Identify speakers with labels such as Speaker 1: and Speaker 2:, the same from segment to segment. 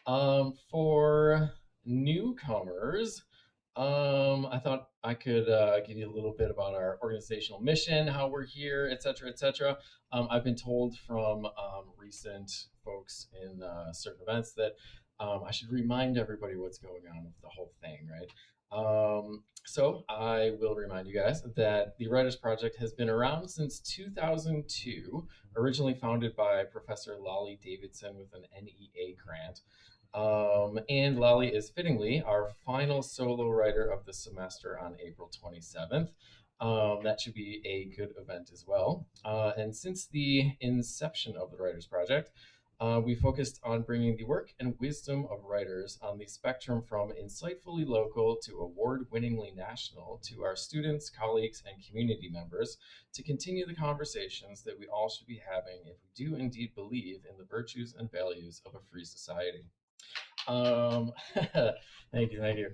Speaker 1: For newcomers, I thought I could give you a little bit about our organizational mission, how we're here, et cetera, et cetera. I've been told from recent folks in certain events that I should remind everybody what's going on with the whole thing, right? So I will remind you guys that the Writers Project has been around since 2002, originally founded by Professor Lolly Davidson with an NEA grant. And Lolly is fittingly our final solo writer of the semester on April 27th. That should be a good event as well. And since the inception of the Writers Project, we focused on bringing the work and wisdom of writers on the spectrum from insightfully local to award winningly national to our students, colleagues, and community members to continue the conversations that we all should be having if we do indeed believe in the virtues and values of a free society. Um, thank you, thank you.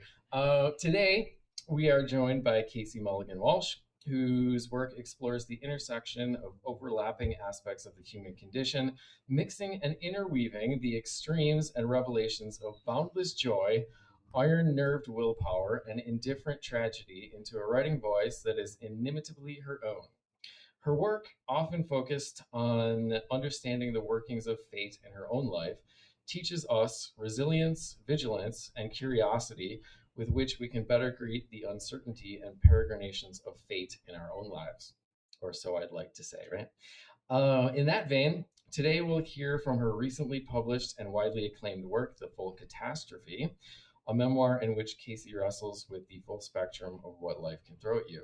Speaker 1: Today, we are joined by Casey Mulligan Walsh, whose work explores the intersection of overlapping aspects of the human condition, mixing and interweaving the extremes and revelations of boundless joy, iron nerved willpower, and indifferent tragedy into a writing voice that is inimitably her own. Her work, often focused on understanding the workings of fate in her own life, teaches us resilience, vigilance, and curiosity with which we can better greet the uncertainty and peregrinations of fate in our own lives. Or so I'd like to say, right? In that vein, today we'll hear from her recently published and widely acclaimed work, The Full Catastrophe, a memoir in which Casey wrestles with the full spectrum of what life can throw at you.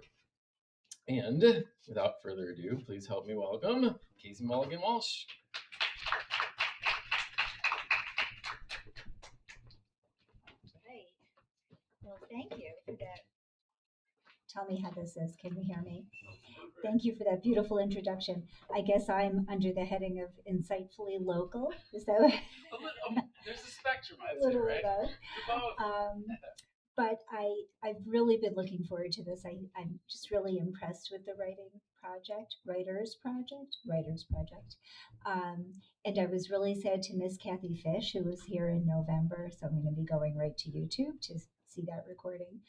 Speaker 1: And without further ado, please help me welcome Casey Mulligan Walsh.
Speaker 2: Right. Well, thank you for that. Tell me how this is. Can you hear me? Thank you for that beautiful introduction. I guess I'm under the heading of insightfully local. Is that
Speaker 1: There's a spectrum,
Speaker 2: a
Speaker 1: I'd say,
Speaker 2: little
Speaker 1: right?
Speaker 2: of
Speaker 1: You're both.
Speaker 2: but I've really been looking forward to this. I'm just really impressed with the writers project. Um, and I was really sad to miss Kathy Fish, who was here in November. So I'm going to be going right to YouTube to see that recording.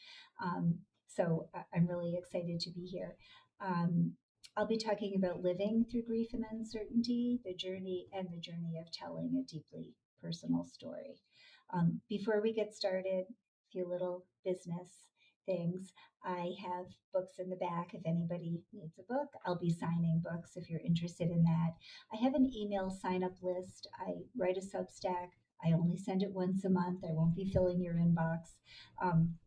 Speaker 2: I'm really excited to be here. Um, I'll be talking about living through grief and uncertainty, the journey of telling a deeply personal story. Before we get started, few little business things. I have books in the back if anybody needs a book. I'll be signing books if you're interested in that. I have an email sign up list. I write a Substack. I only send it once a month. I won't be filling your inbox.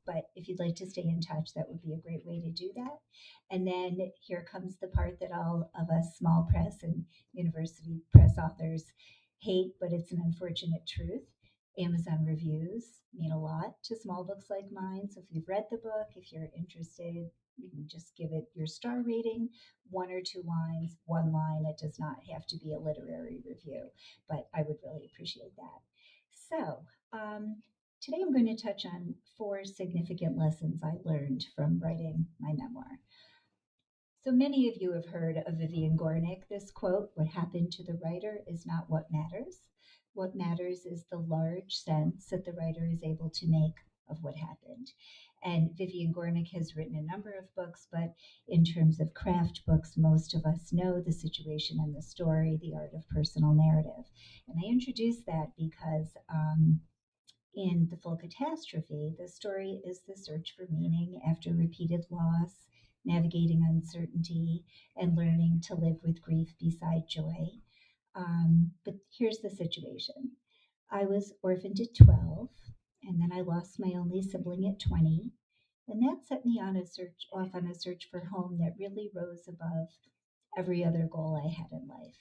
Speaker 2: But if you'd like to stay in touch, that would be a great way to do that. And then here comes the part that all of us small press and university press authors hate, but it's an unfortunate truth. Amazon reviews mean a lot to small books like mine. So if you've read the book, if you're interested, you can just give it your star rating, one or two lines, one line. It does not have to be a literary review, but I would really appreciate that. So, today I'm going to touch on four significant lessons I learned from writing my memoir. So many of you have heard of Vivian Gornick, this quote: "What happened to the writer is not what matters. What matters is the large sense that the writer is able to make of what happened." And Vivian Gornick has written a number of books, but in terms of craft books, most of us know The Situation and the Story, The Art of Personal Narrative. And I introduced that because in The Full Catastrophe, the story is the search for meaning after repeated loss, navigating uncertainty, and learning to live with grief beside joy. But here's the situation: I was orphaned at 12, and then I lost my only sibling at 20. And that set me off on a search for home that really rose above every other goal I had in life.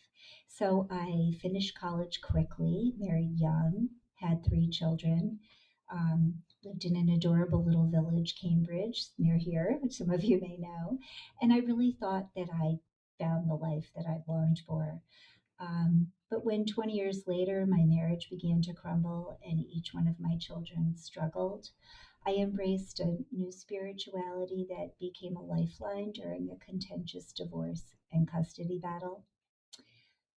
Speaker 2: So I finished college quickly, married young, had three children, lived in an adorable little village, Cambridge, near here, which some of you may know. And I really thought that I found the life that I'd longed for. But when 20 years later my marriage began to crumble and each one of my children struggled, I embraced a new spirituality that became a lifeline during a contentious divorce and custody battle.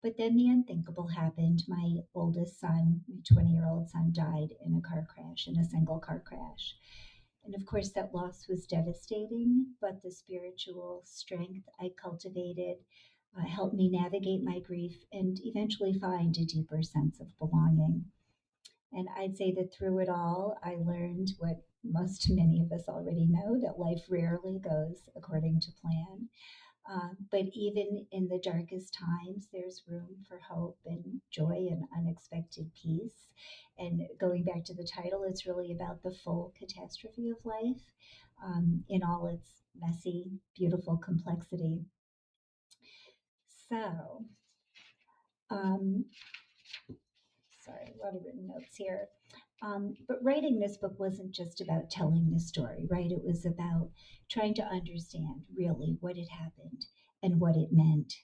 Speaker 2: But then the unthinkable happened. My oldest son, my 20-year-old son, died in a car crash, in a single car crash. And of course, that loss was devastating, but the spiritual strength I cultivated helped me navigate my grief and eventually find a deeper sense of belonging. And I'd say that through it all, I learned what most many of us already know, that life rarely goes according to plan. But even in the darkest times, there's room for hope and joy and unexpected peace. And going back to the title, it's really about the full catastrophe of life in all its messy, beautiful complexity. So, um, sorry, a lot of written notes here. But writing this book wasn't just about telling the story, right? It was about trying to understand really what had happened and what it meant.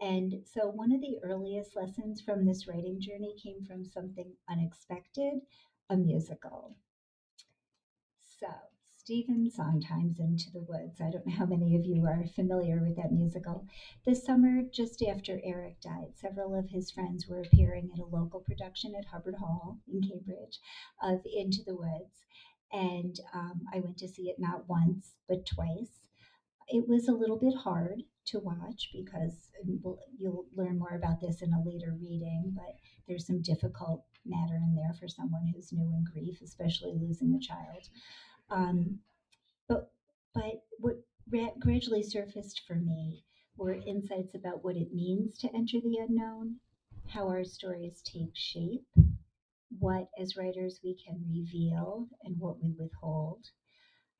Speaker 2: And so, one of the earliest lessons from this writing journey came from something unexpected, a musical. So, Stephen Sondheim's Into the Woods. I don't know how many of you are familiar with that musical. This summer, just after Eric died, several of his friends were appearing at a local production at Hubbard Hall in Cambridge of Into the Woods. And I went to see it not once, but twice. It was a little bit hard to watch because you'll learn more about this in a later reading, but there's some difficult matter in there for someone who's new in grief, especially losing a child. Um, but but what gradually surfaced for me were insights about what it means to enter the unknown, how our stories take shape, what as writers we can reveal and what we withhold,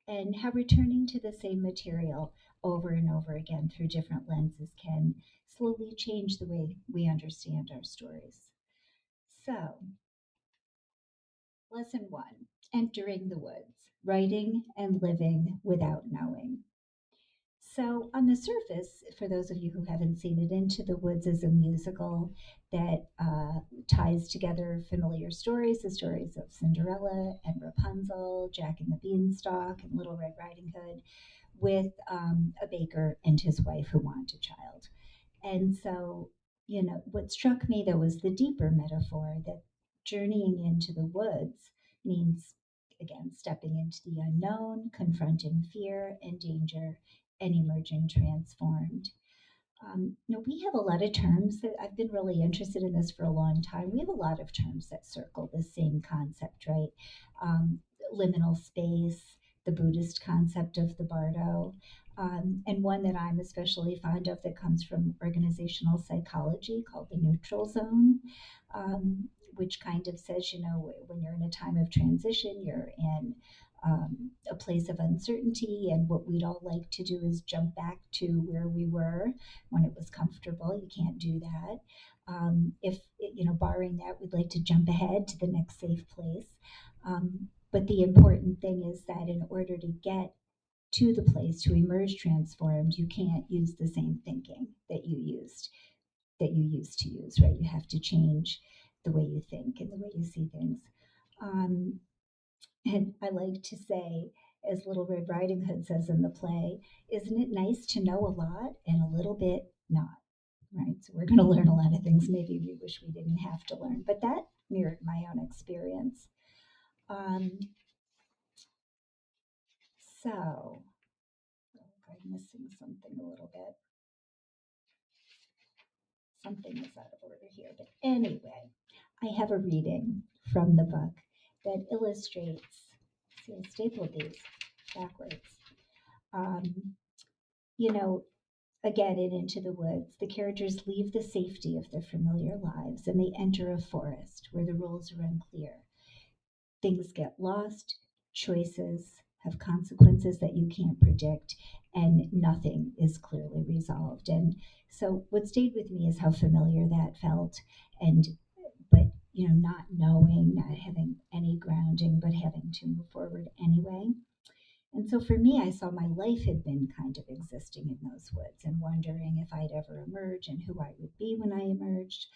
Speaker 2: and how returning to the same material over and over again through different lenses can slowly change the way we understand our stories. So, lesson one, entering the woods, writing and living without knowing. So, on the surface, for those of you who haven't seen it, Into the Woods is a musical that ties together familiar stories, the stories of Cinderella and Rapunzel, Jack and the Beanstalk, and Little Red Riding Hood, with a baker and his wife who want a child. And so, what struck me though was the deeper metaphor that journeying into the woods means, again, stepping into the unknown, confronting fear and danger, and emerging transformed. We have a lot of terms that I've been really interested in this for a long time. We have a lot of terms that circle the same concept, right? Um, Liminal space, the Buddhist concept of the bardo, and one that I'm especially fond of that comes from organizational psychology called the neutral zone, which kind of says, when you're in a time of transition, you're in a place of uncertainty, and what we'd all like to do is jump back to where we were when it was comfortable. You can't do that. If barring that, we'd like to jump ahead to the next safe place. But the important thing is that in order to get to the place to emerge transformed, you can't use the same thinking that you used to use, right? You have to change the way you think and the way you see things. Um, and I like to say, as Little Red Riding Hood says in the play, isn't it nice to know a lot and a little bit not? Right? So we're going to learn a lot of things maybe we wish we didn't have to learn, but that mirrored my own experience. Um, so, I'm missing something a little bit. Something is out of order here. But anyway, I have a reading from the book that illustrates, see, I stapled these backwards. Um, you know, Again, in Into the Woods, the characters leave the safety of their familiar lives and they enter a forest where the rules are unclear. Things get lost, choices have consequences that you can't predict, and nothing is clearly resolved. And so, what stayed with me is how familiar that felt, and but not knowing, not having any grounding, but having to move forward anyway. And so for me, I saw my life had been kind of existing in those woods and wondering if I'd ever emerge and who I would be when I emerged.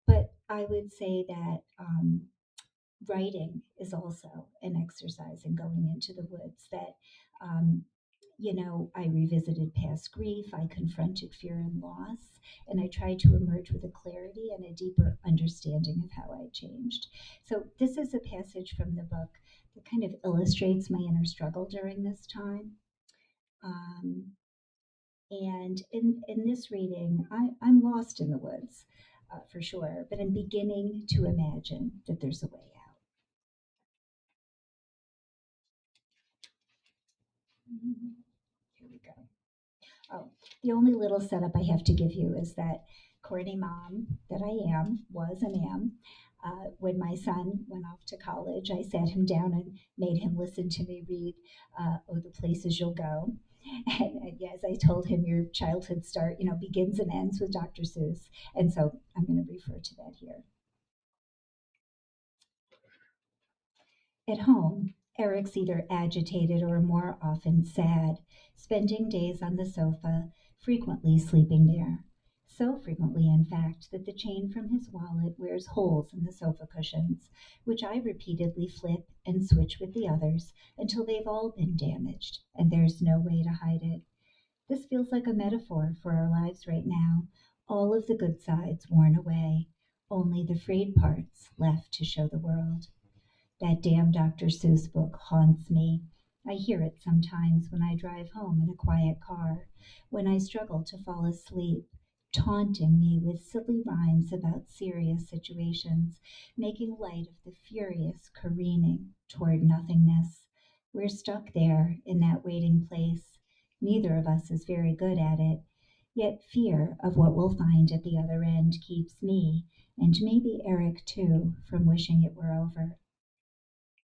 Speaker 2: But I would say that writing is also an exercise in going into the woods, that um, I revisited past grief, I confronted fear and loss, and I tried to emerge with a clarity and a deeper understanding of how I changed. So, this is a passage from the book that kind of illustrates my inner struggle during this time. Um, and in this reading, I'm lost in the woods for sure, but I'm beginning to imagine that there's a way out. Here we go. Oh, the only little setup I have to give you is that Courtney mom that I am, was and am, when my son went off to college, I sat him down and made him listen to me read Oh, the Places You'll Go. And yes, I told him your childhood start, begins and ends with Dr. Seuss. And so I'm going to refer to that here. At home, Eric's either agitated or more often sad, spending days on the sofa, frequently sleeping there. So frequently, in fact, that the chain from his wallet wears holes in the sofa cushions, which I repeatedly flip and switch with the others until they've all been damaged, and there's no way to hide it. This feels like a metaphor for our lives right now. All of the good sides worn away, only the frayed parts left to show the world. That damn Dr. Seuss book haunts me. I hear it sometimes when I drive home in a quiet car, when I struggle to fall asleep, taunting me with silly rhymes about serious situations, making light of the furious careening toward nothingness. We're stuck there in that waiting place. Neither of us is very good at it. Yet fear of what we'll find at the other end keeps me, and maybe Eric too, from wishing it were over.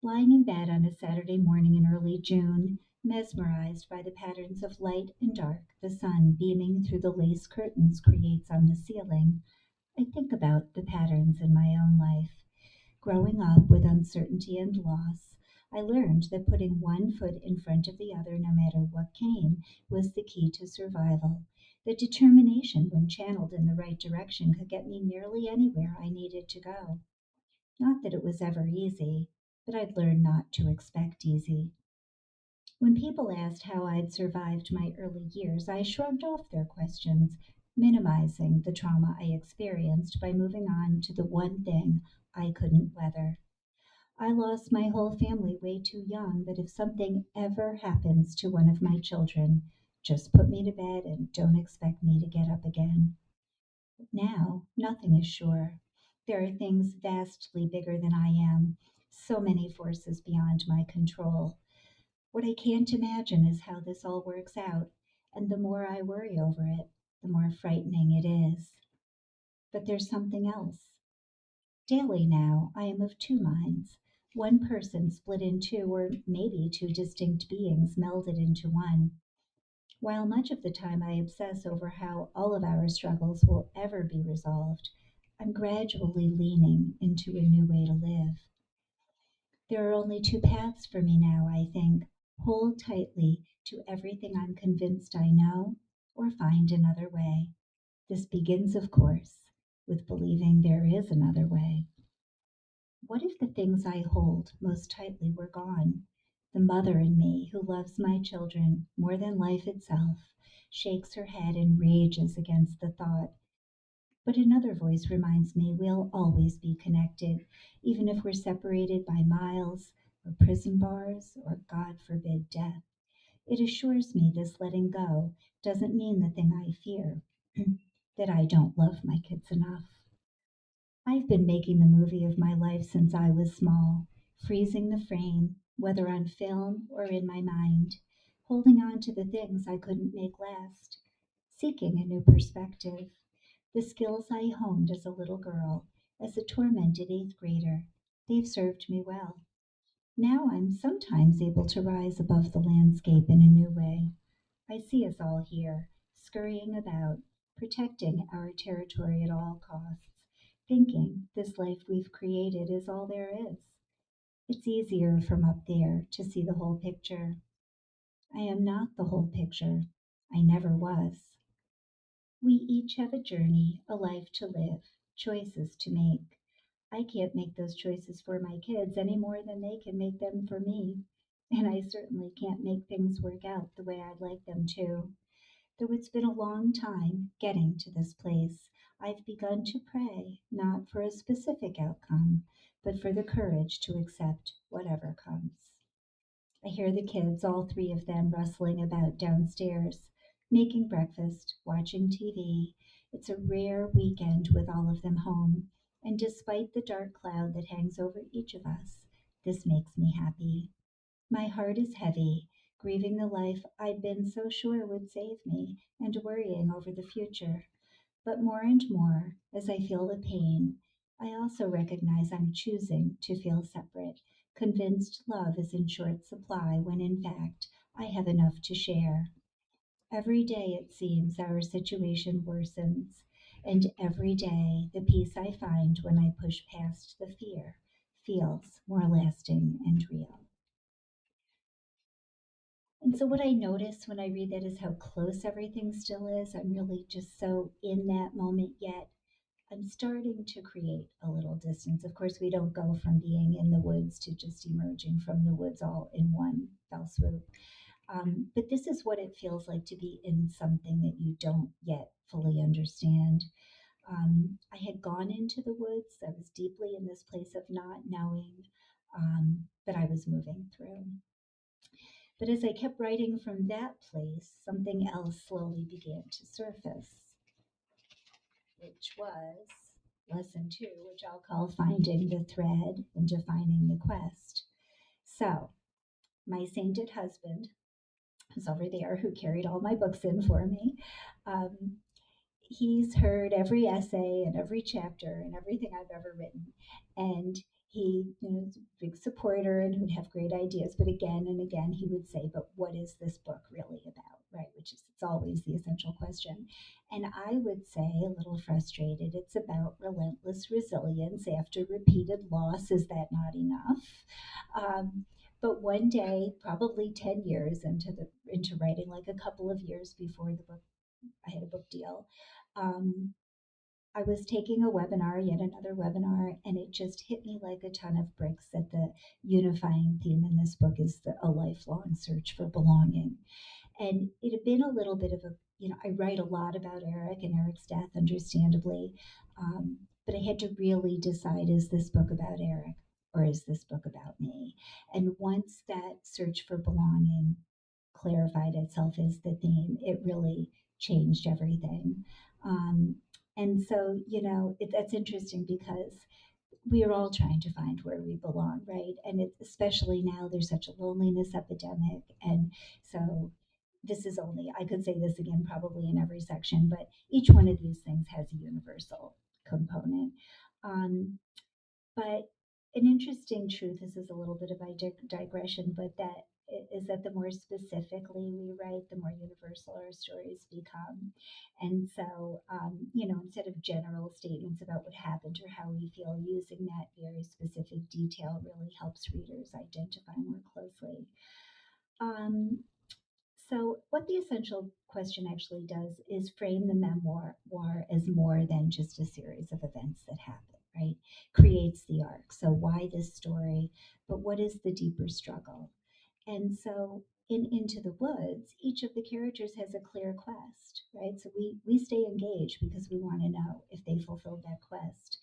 Speaker 2: Lying in bed on a Saturday morning in early June, mesmerized by the patterns of light and dark the sun beaming through the lace curtains creates on the ceiling, I think about the patterns in my own life. Growing up with uncertainty and loss, I learned that putting one foot in front of the other, no matter what came, was the key to survival. That determination, when channeled in the right direction, could get me nearly anywhere I needed to go. Not that it was ever easy, but I'd learned not to expect easy. When people asked how I'd survived my early years, I shrugged off their questions, minimizing the trauma I experienced by moving on to the one thing I couldn't weather. I lost my whole family way too young, but if something ever happens to one of my children, just put me to bed and don't expect me to get up again. Now, nothing is sure. There are things vastly bigger than I am, so many forces beyond my control. What I can't imagine is how this all works out, and the more I worry over it, the more frightening it is. But there's something else. Daily now, I am of two minds. One person split in two, or maybe two distinct beings melded into one. While much of the time I obsess over how all of our struggles will ever be resolved, I'm gradually leaning into a new way to live. There are only two paths for me now, I think: hold tightly to everything I'm convinced I know, or find another way. This begins, of course, with believing there is another way. What if the things I hold most tightly were gone? The mother in me, who loves my children more than life itself, shakes her head and rages against the thought. But another voice reminds me we'll always be connected, even if we're separated by miles, or prison bars, or God forbid death. It assures me this letting go doesn't mean the thing I fear, that I don't love my kids enough. I've been making the movie of my life since I was small, freezing the frame, whether on film or in my mind, holding on to the things I couldn't make last, seeking a new perspective. The skills I honed as a little girl, as a tormented eighth grader, they've served me well. Now I'm sometimes able to rise above the landscape in a new way. I see us all here, scurrying about, protecting our territory at all costs, thinking this life we've created is all there is. It's easier from up there to see the whole picture. I am not the whole picture. I never was. We each have a journey, a life to live, choices to make. I can't make those choices for my kids any more than they can make them for me. and I certainly can't make things work out the way I'd like them to. Though it's been a long time getting to this place, I've begun to pray not for a specific outcome, but for the courage to accept whatever comes. I hear the kids, all three of them, rustling about downstairs, making breakfast, watching TV. It's a rare weekend with all of them home, and despite the dark cloud that hangs over each of us, this makes me happy. My heart is heavy, grieving the life I'd been so sure would save me, and worrying over the future. But more and more, as I feel the pain, I also recognize I'm choosing to feel separate, convinced love is in short supply when in fact I have enough to share. Every day it seems our situation worsens, and every day the peace I find when I push past the fear feels more lasting and real. And so, what I notice when I read that is how close everything still is. I'm really just so in that moment, yet I'm starting to create a little distance. Of course, we don't go from being in the woods to just emerging from the woods all in one fell swoop. But this is what it feels like to be in something that you don't yet fully understand. I had gone into the woods. I was deeply in this place of not knowing, but I was moving through. But as I kept writing from that place, something else slowly began to surface, which was lesson two, which I'll call finding the thread and defining the quest. So, my sainted husband, who's over there, who carried all my books in for me, um, he's heard every essay and every chapter and everything I've ever written. And he, is a big supporter and would have great ideas. But again and again, he would say, but what is this book really about? Right? Which is, it's always the essential question. And I would say, a little frustrated, it's about relentless resilience after repeated loss. Is that not enough? But one day, probably 10 years into writing, like a couple of years before the book, I had a book deal. Um, I was taking a webinar, yet another webinar, and it just hit me like a ton of bricks that the unifying theme in this book is a lifelong search for belonging. And it had been a little bit of a, I write a lot about Eric and Eric's death, understandably, but I had to really decide, is this book about Eric or is this book about me? And once that search for belonging clarified itself as the theme, it really changed everything. Um, and so, that's interesting because we are all trying to find where we belong, right? And it's especially now there's such a loneliness epidemic. And so this is only, I could say this again probably in every section, but each one of these things has a universal component. Um, but an interesting truth, this is a little bit of a digression, but that is that the more specifically we write, the more universal our stories become. And so, instead of general statements about what happened or how we feel, using that very specific detail really helps readers identify more closely. Um, so, what the essential question actually does is frame the memoir as more than just a series of events that happen, right? Creates the arc. So, why this story? But what is the deeper struggle? And so, in Into the Woods, each of the characters has a clear quest, right? So, we stay engaged because we want to know if they fulfilled that quest.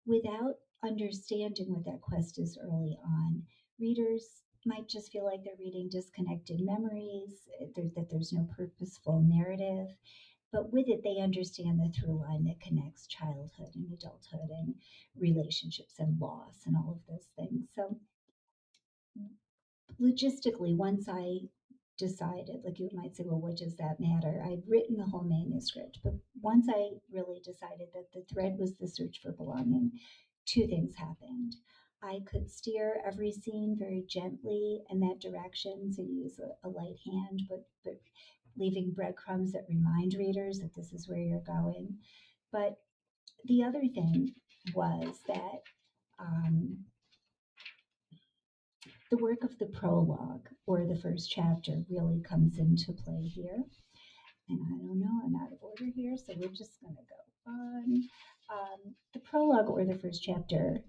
Speaker 2: Without understanding what that quest is early on, readers might just feel like they're reading disconnected memories, that there's no purposeful narrative. But with it, they understand the through line that connects childhood and adulthood and relationships and loss and all of those things. So, logistically, once I decided, like you might say, well, what does that matter? I'd written the whole manuscript, but once I really decided that the thread was the search for belonging, two things happened. I could steer every scene very gently in that direction, so use a light hand, but leaving breadcrumbs that remind readers that this is where you're going. But the other thing was that the work of the prologue or the first chapter really comes into play here. And I don't know, I'm out of order here, so we're just going to go on. The prologue or the first chapter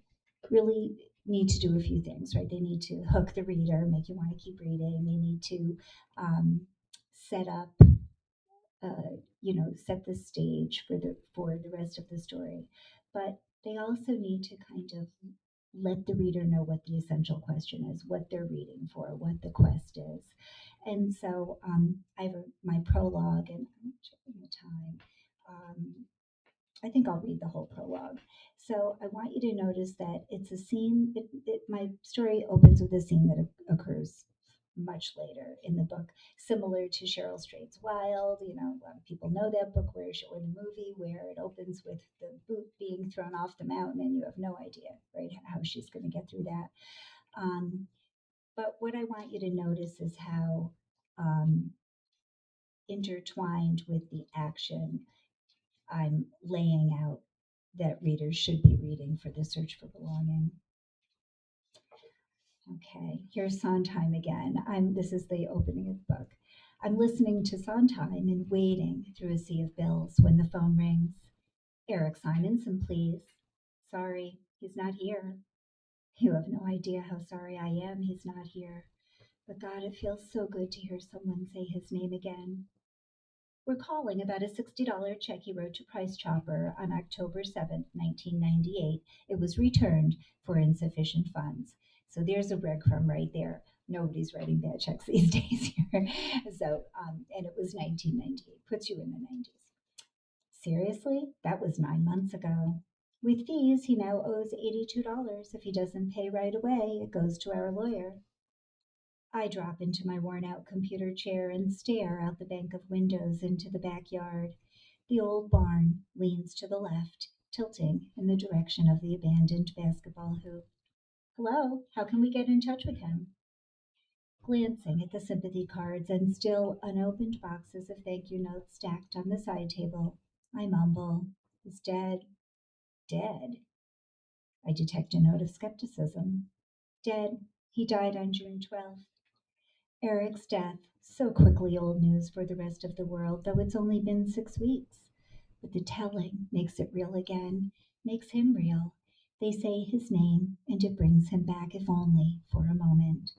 Speaker 2: really need to do a few things, right? They need to hook the reader, make you want to keep reading. They need to um, set up, set the stage for the rest of the story. But they also need to kind of let the reader know what the essential question is, what they're reading for, what the quest is. And so I have my prologue, and I'm checking the time. I think I'll read the whole prologue. So I want you to notice that it's a scene. My story opens with a scene that occurs much later in the book, similar to Cheryl Strayed's Wild. A lot of people know that book, or the movie, where it opens with the boot being thrown off the mountain, and you have no idea, right, how she's going to get through that. Um, but what I want you to notice is how um, intertwined with the action I'm laying out that readers should be reading for the search for belonging. Okay, here's Sondheim again. This is the opening of the book. I'm listening to Sondheim and waiting through a sea of bills when the phone rings. Eric Simonson, please. Sorry, he's not here. You have no idea how sorry I am he's not here. But God, it feels so good to hear someone say his name again. We're calling about a $60 check he wrote to Price Chopper on October 7th, 1998. It was returned for insufficient funds. So there's a breadcrumb right there. Nobody's writing bad checks these days here. And it was 1998. Puts you in the 90s. Seriously? That was 9 months ago. With fees, he now owes $82. If he doesn't pay right away, it goes to our lawyer. I drop into my worn out computer chair and stare out the bank of windows into the backyard. The old barn leans to the left, tilting in the direction of the abandoned basketball hoop. Hello, how can we get in touch with him? Glancing at the sympathy cards and still unopened boxes of thank you notes stacked on the side table, I mumble, "He's dead." Dead? I detect a note of skepticism. Dead. He died on June 12th. Eric's death, so quickly old news for the rest of the world, though it's only been 6 weeks. But the telling makes it real again, makes him real. They say his name, and it brings him back, if only for a moment.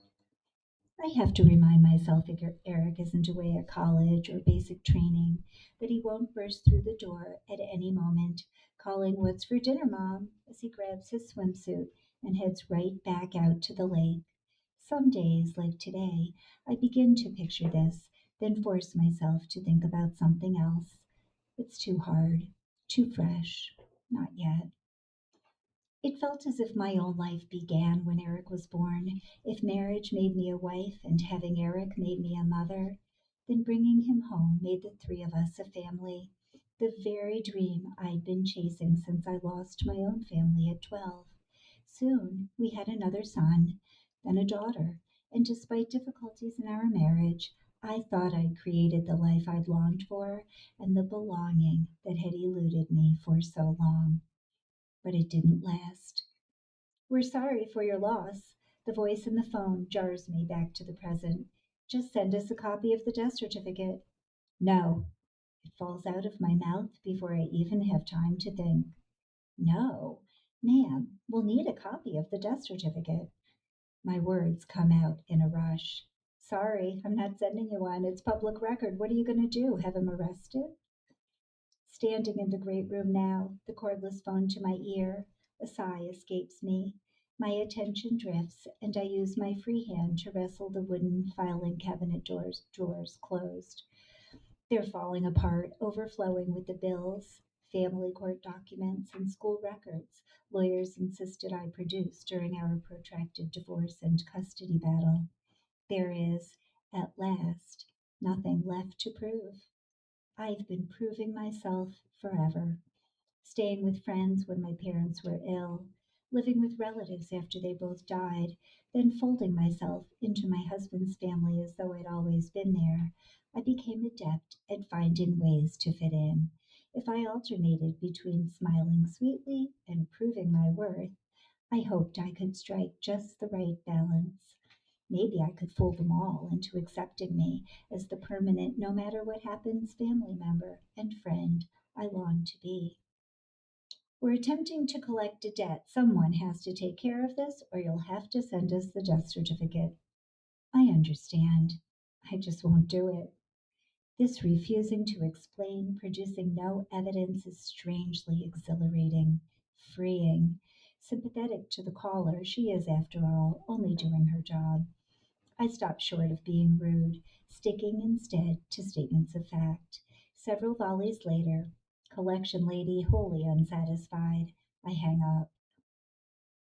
Speaker 2: I have to remind myself Eric isn't away at college or basic training, that he won't burst through the door at any moment, calling, "What's for dinner, Mom?" as he grabs his swimsuit and heads right back out to the lake. Some days, like today, I begin to picture this, then force myself to think about something else. It's too hard, too fresh, not yet. It felt as if my own life began when Eric was born. If marriage made me a wife and having Eric made me a mother, then bringing him home made the three of us a family. The very dream I'd been chasing since I lost my own family at 12. Soon we had another son, then a daughter, and despite difficulties in our marriage, I thought I'd created the life I'd longed for and the belonging that had eluded me for so long. But it didn't last. "We're sorry for your loss." The voice in the phone jars me back to the present. "Just send us a copy of the death certificate." "No." It falls out of my mouth before I even have time to think. "No, ma'am, we'll need a copy of the death certificate." My words come out in a rush. "Sorry, I'm not sending you one. It's public record. What are you going to do? Have him arrested?" Standing in the great room now, the cordless phone to my ear, a sigh escapes me. My attention drifts, and I use my free hand to wrestle the wooden filing cabinet drawers closed. They're falling apart, overflowing with the bills, family court documents, and school records lawyers insisted I produce during our protracted divorce and custody battle. There is, at last, nothing left to prove. I've been proving myself forever, staying with friends when my parents were ill, living with relatives after they both died, then folding myself into my husband's family as though I'd always been there. I became adept at finding ways to fit in. If I alternated between smiling sweetly and proving my worth, I hoped I could strike just the right balance. Maybe I could fool them all into accepting me as the permanent, no matter what happens, family member and friend I long to be. We're attempting to collect a debt. Someone has to take care of this, or you'll have to send us the death certificate. I understand. I just won't do it. This refusing to explain, producing no evidence is strangely exhilarating, freeing, sympathetic to the caller. She is, after all, only doing her job. I stopped short of being rude, sticking instead to statements of fact. Several volleys later, collection lady wholly unsatisfied, I hang up.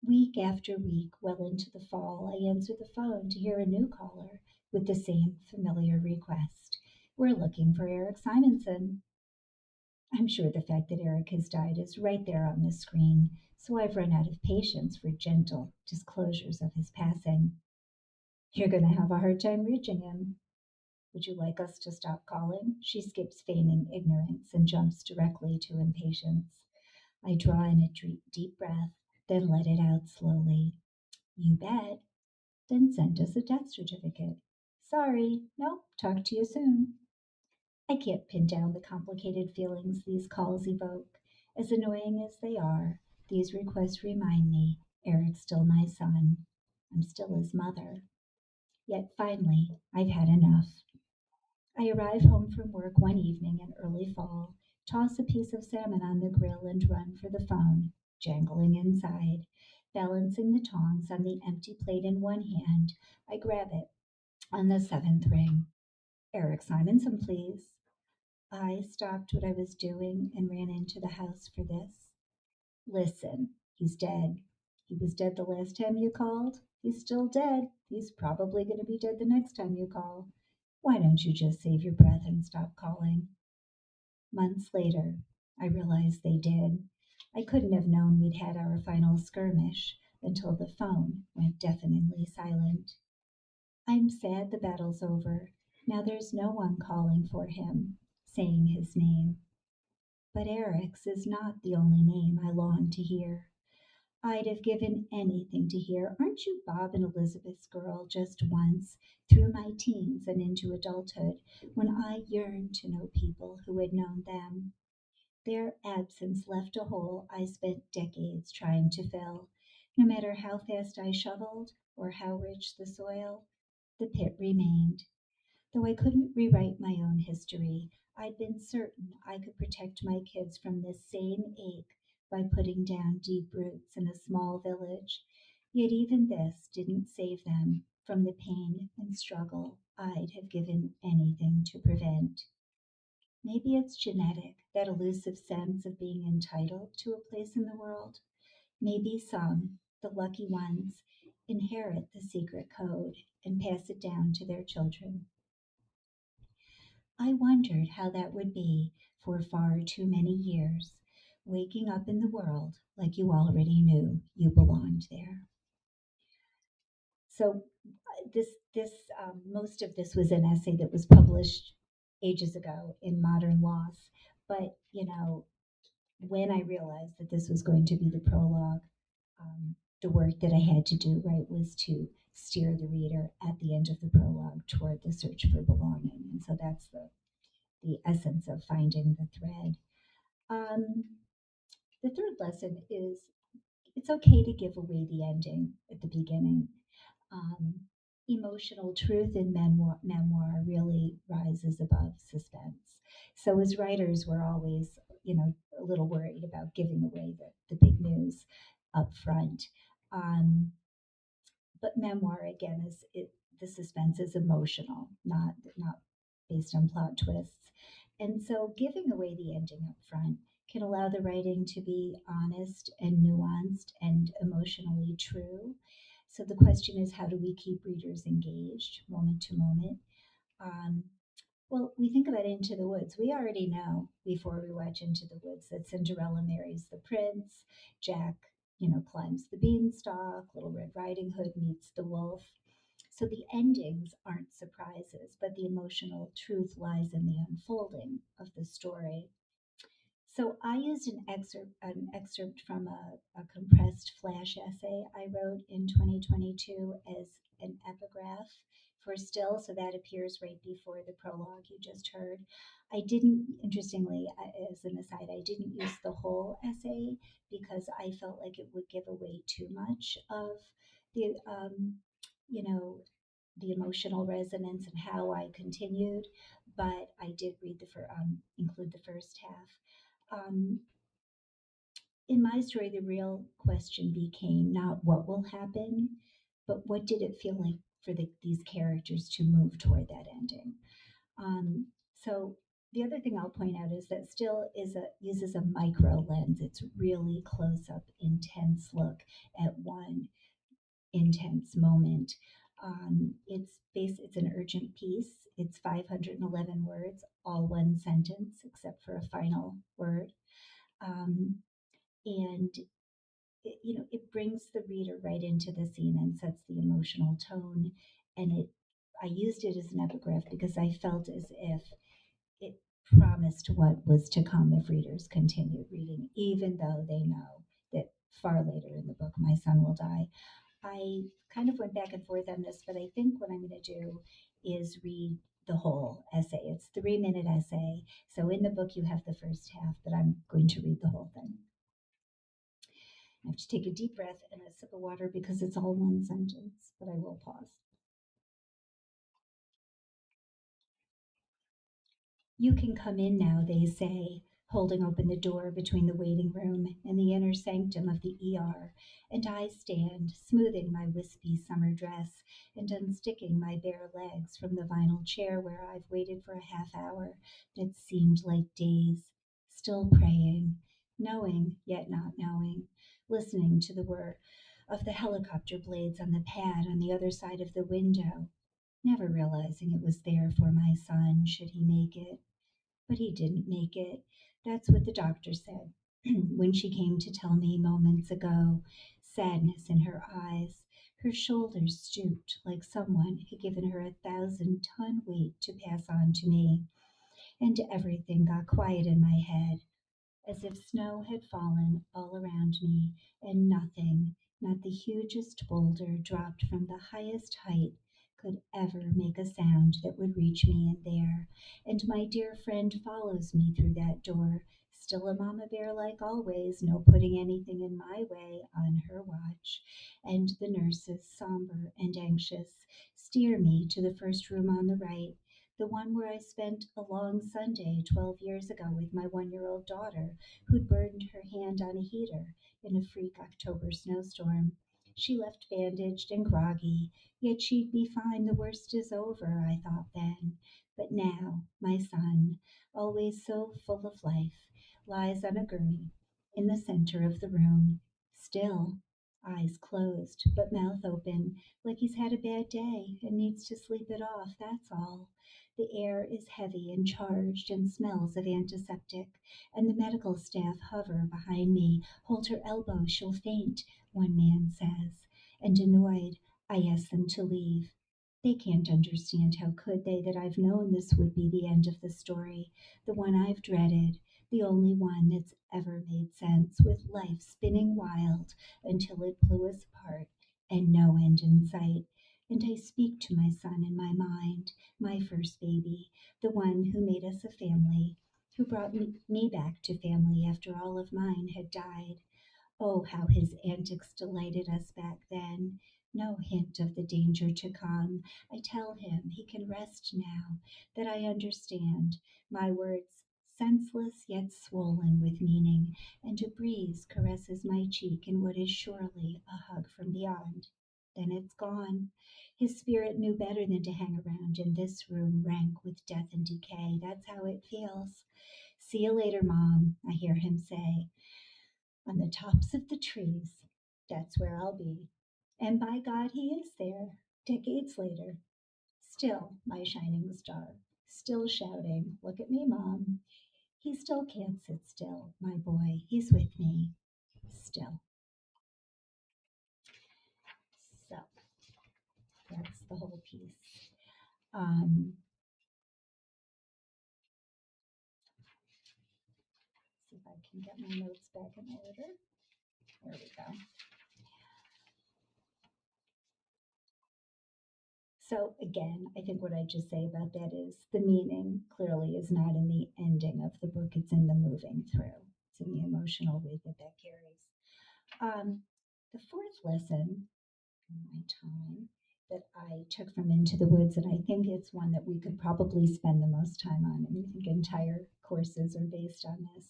Speaker 2: Week after week, well into the fall, I answer the phone to hear a new caller with the same familiar request. We're looking for Eric Simonson. I'm sure the fact that Eric has died is right there on the screen, so I've run out of patience for gentle disclosures of his passing. You're going to have a hard time reaching him. Would you like us to stop calling? She skips feigning ignorance and jumps directly to impatience. I draw in a deep breath, then let it out slowly. You bet. Then send us a death certificate. Sorry, nope, talk to you soon. I can't pin down the complicated feelings these calls evoke. As annoying as they are, these requests remind me Eric's still my son. I'm still his mother. Yet finally, I've had enough. I arrive home from work one evening in early fall, toss a piece of salmon on the grill, and run for the phone, jangling inside. Balancing the tongs on the empty plate in one hand, I grab it on the seventh ring. Eric Simonson, please. I stopped what I was doing and ran into the house for this. Listen, he's dead. He was dead the last time you called. He's still dead. He's probably going to be dead the next time you call. Why don't you just save your breath and stop calling? Months later, I realized they did. I couldn't have known we'd had our final skirmish until the phone went deafeningly silent. I'm sad the battle's over. Now there's no one calling for him, saying his name. But Eric's is not the only name I long to hear. I'd have given anything to hear, "Aren't you Bob and Elizabeth's girl?" just once, through my teens and into adulthood, when I yearned to know people who had known them. Their absence left a hole I spent decades trying to fill. No matter how fast I shoveled or how rich the soil, the pit remained. Though I couldn't rewrite my own history, I'd been certain I could protect my kids from this same ache by putting down deep roots in a small village. Yet even this didn't save them from the pain and struggle I'd have given anything to prevent. Maybe it's genetic, that elusive sense of being entitled to a place in the world. Maybe some, the lucky ones, inherit the secret code and pass it down to their children. I wondered how that would be for far too many years, waking up in the world like you already knew you belonged there. So most of this was an essay that was published ages ago in Modern Loss. But when I realized that this was going to be the prologue, um, the work that I had to do right was to steer the reader at the end of the prologue toward the search for belonging, and so that's the essence of finding the thread. Um, the third lesson is it's okay to give away the ending at the beginning. Um, Emotional truth in memoir really rises above suspense. So as writers, we're always, a little worried about giving away the big news up front. Um, but memoir again the suspense is emotional, not based on plot twists. And so giving away the ending up front can allow the writing to be honest and nuanced and emotionally true. So the question is, how do we keep readers engaged moment to moment? um, well, we think about Into the Woods. We already know before we watch Into the Woods that Cinderella marries the prince, Jack, climbs the beanstalk, Little Red Riding Hood meets the wolf. So the endings aren't surprises, but the emotional truth lies in the unfolding of the story. So I used an excerpt from a compressed flash essay I wrote in 2022 as an epigraph for Still, so that appears right before the prologue you just heard. I didn't, interestingly, as an aside, I didn't use the whole essay because I felt like it would give away too much of the, you know, the emotional resonance and how I continued. But I did read include the first half. In my story, the real question became not what will happen, but what did it feel like for these characters to move toward that ending. So the other thing I'll point out is that Still uses a micro lens. It's really close up, intense look at one intense moment. It's an urgent piece. It's 511 words, all one sentence except for a final word. Um, and it brings the reader right into the scene and sets the emotional tone. And I used it as an epigraph because I felt as if it promised what was to come if readers continued reading, even though they know that far later in the book my son will die. I kind of went back and forth on this, but I think what I'm going to do is read the whole essay. It's 3-minute essay. So in the book you have the first half, but I'm going to read the whole thing. I have to take a deep breath and a sip of water because it's all one sentence, but I will pause. You can come in now, they say, holding open the door between the waiting room and the inner sanctum of the ER, and I stand, smoothing my wispy summer dress and unsticking my bare legs from the vinyl chair where I've waited for a half hour that seemed like days, still praying, knowing yet not knowing, listening to the whir of the helicopter blades on the pad on the other side of the window, never realizing it was there for my son should he make it. But he didn't make it. That's what the doctor said when she came to tell me moments ago, sadness in her eyes. Her shoulders stooped like someone had given her 1,000-ton weight to pass on to me, and everything got quiet in my head as if snow had fallen all around me, and nothing, not the hugest boulder dropped from the highest height, could ever make a sound that would reach me in there. And my dear friend follows me through that door, still a mama bear like always, no putting anything in my way on her watch. And the nurses, somber and anxious, steer me to the first room on the right, the one where I spent a long Sunday 12 years ago with my 1-year-old daughter, who'd burned her hand on a heater in a freak October snowstorm. She left bandaged and groggy, yet she'd be fine. The worst is over, I thought then. But now, my son, always so full of life, lies on a gurney in the center of the room, still, eyes closed, but mouth open, like he's had a bad day and needs to sleep it off, that's all. The air is heavy and charged and smells of antiseptic, and the medical staff hover behind me. Hold her elbow, she'll faint, one man says. And annoyed, I ask them to leave. They can't understand, how could they, that I've known this would be the end of the story, the one I've dreaded, the only one that's ever made sense, with life spinning wild until it blew us apart and no end in sight. And I speak to my son in my mind, my first baby, the one who made us a family, who brought me back to family after all of mine had died. Oh, how his antics delighted us back then. No hint of the danger to come. I tell him he can rest now, that I understand. My words senseless yet swollen with meaning, and a breeze caresses my cheek in what is surely a hug from beyond. Then it's gone. His spirit knew better than to hang around in this room rank with death and decay. That's how it feels. See you later, Mom, I hear him say. On the tops of the trees, that's where I'll be. And by God, he is there, decades later, still my shining star, still shouting, look at me, Mom. He still can't sit still, my boy. He's with me, still. So that's the whole piece. Um, see if I can get my notes back in order. There we go. So again, I think what I just say about that is the meaning clearly is not in the ending of the book, it's in the moving through. It's in the emotional weight that that carries. The fourth lesson in my time that I took from Into the Woods, and I think it's one that we could probably spend the most time on, and I think entire courses are based on this,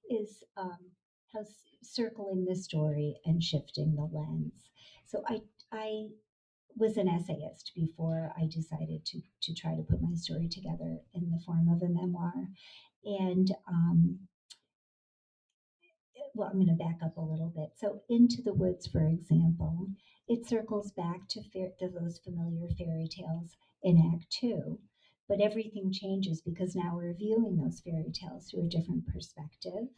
Speaker 2: is how circling the story and shifting the lens. So I was an essayist before I decided to try to put my story together in the form of a memoir. And well, I'm going to back up a little bit. So, Into the Woods, for example, it circles back to those familiar fairy tales in Act Two, but everything changes because now we're viewing those fairy tales through a different perspective,